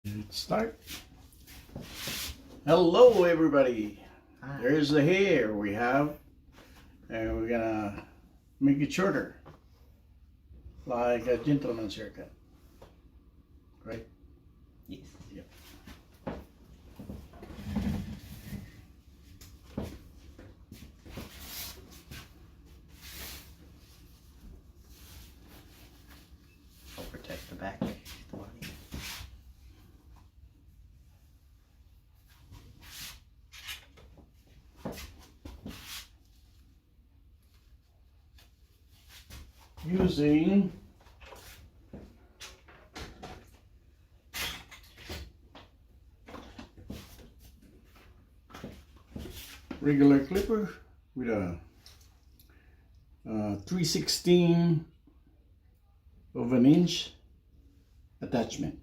Let's start. Hello, everybody. Hi. There's the hair we have, and we're gonna make it shorter, like a gentleman's haircut, right? Yes. Yep. I'll protect the back of the body. Using regular clipper with a 3/16 of an inch attachment.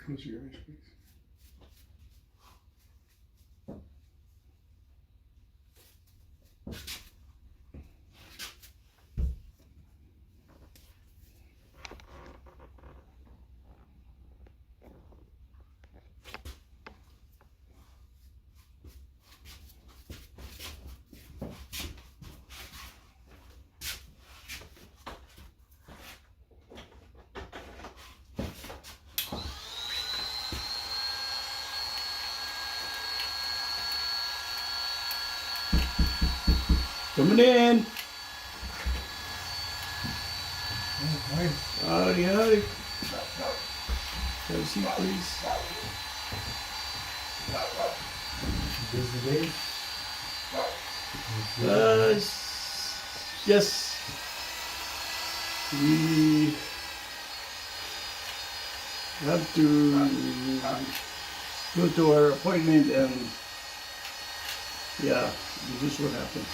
Close your eyes, please. Coming in. Howdy, howdy. Have a seat, please. Busy day? Yes. We have to go to our appointment and yeah, this is what happened.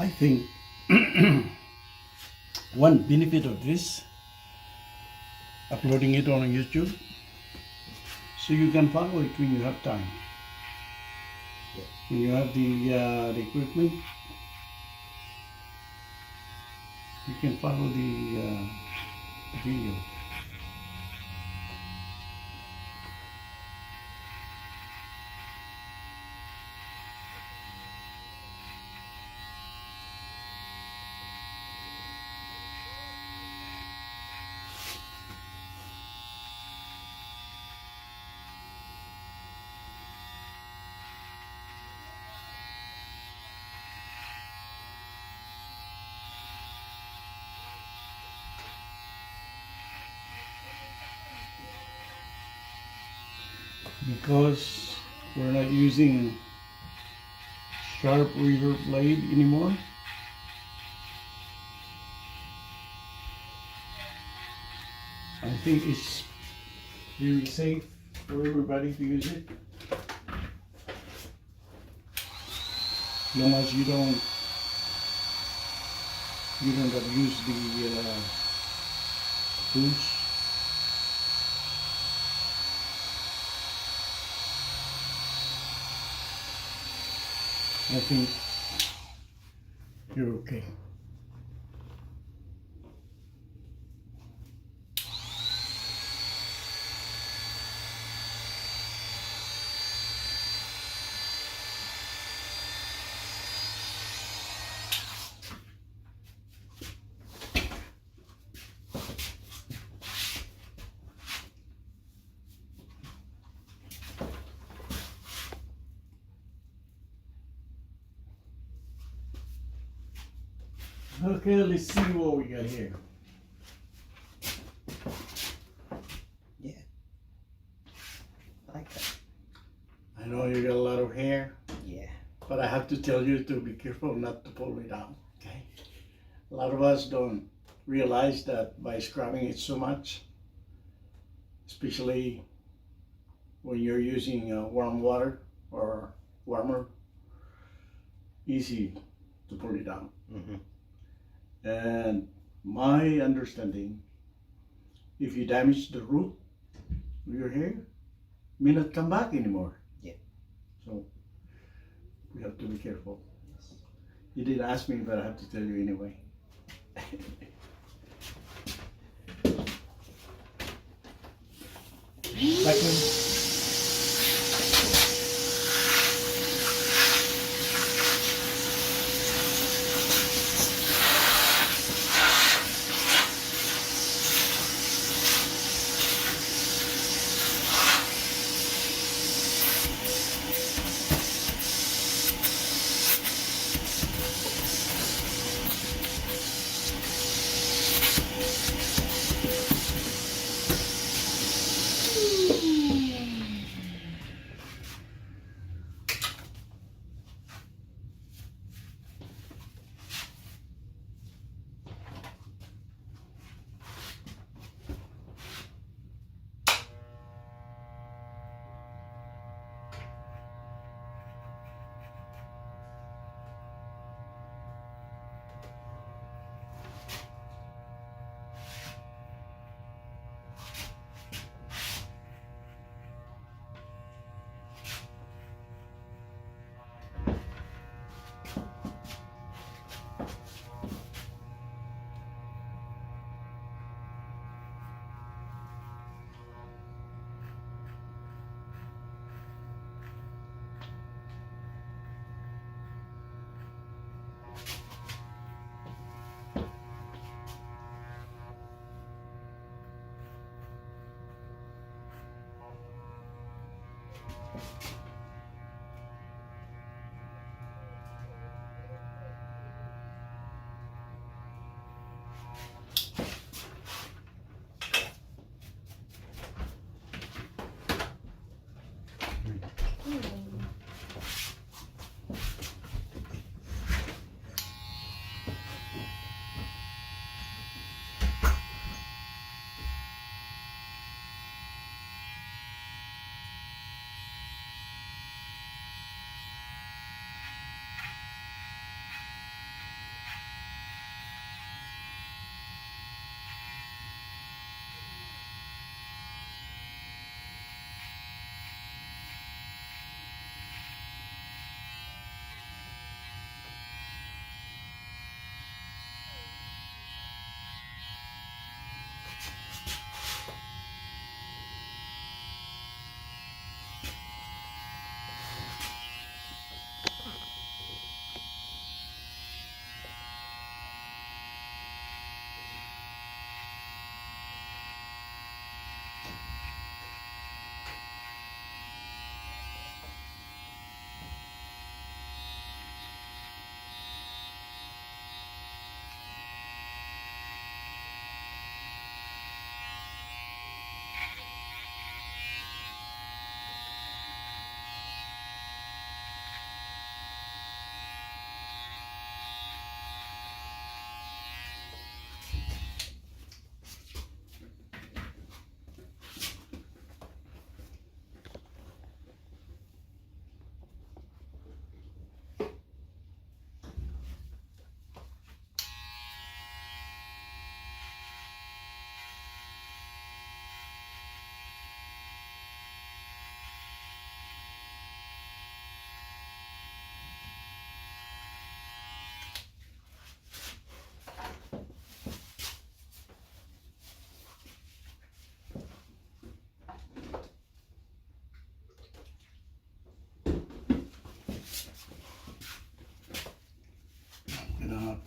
I think one benefit of this, uploading it on YouTube, so you can follow it when you have time. When you have the equipment, you can follow the video. Because we're not using sharp reverb blade anymore, I think it's really safe for everybody to use it. As long as you don't abuse the tools. I think you're okay. Okay, let's see what we got here. Yeah. I like that. I know you got a lot of hair, Yeah. but I have to tell you to be careful not to pull it out, okay? A lot of us don't realize that by scrubbing it so much, especially when you're using warm water or warmer, easy to pull it out. Mm-hmm. And my understanding, if you damage the root of your hair, it may not come back anymore. Yeah. So we have to be careful. You didn't ask me, but I have to tell you anyway. Second.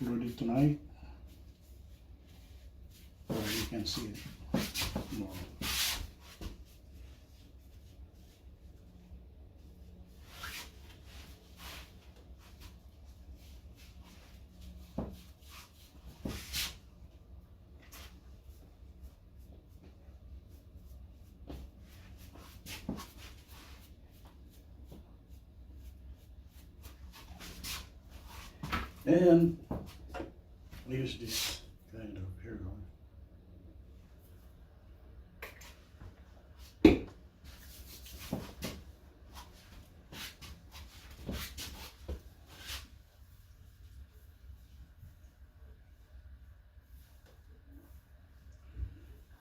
upload it tonight. Or you can see it tomorrow. And I use this kind of hair on.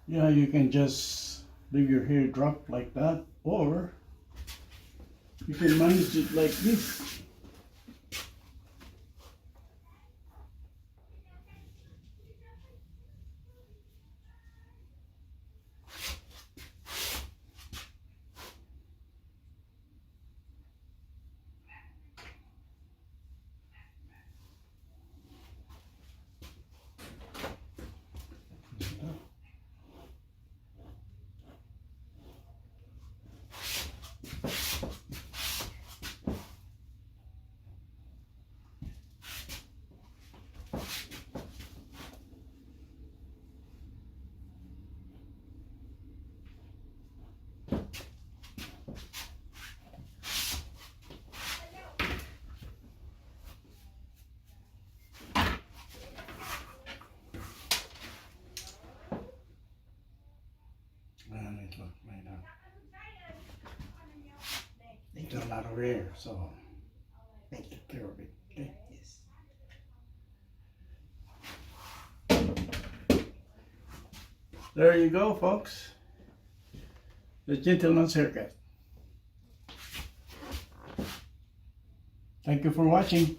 Yeah, you can just leave your hair drop like that, or you can manage it like this. And it looks like that. There's a lot of hair, so Thank you. take care of it. Okay? Yes. There you go, folks. The gentleman's haircut. Thank you for watching.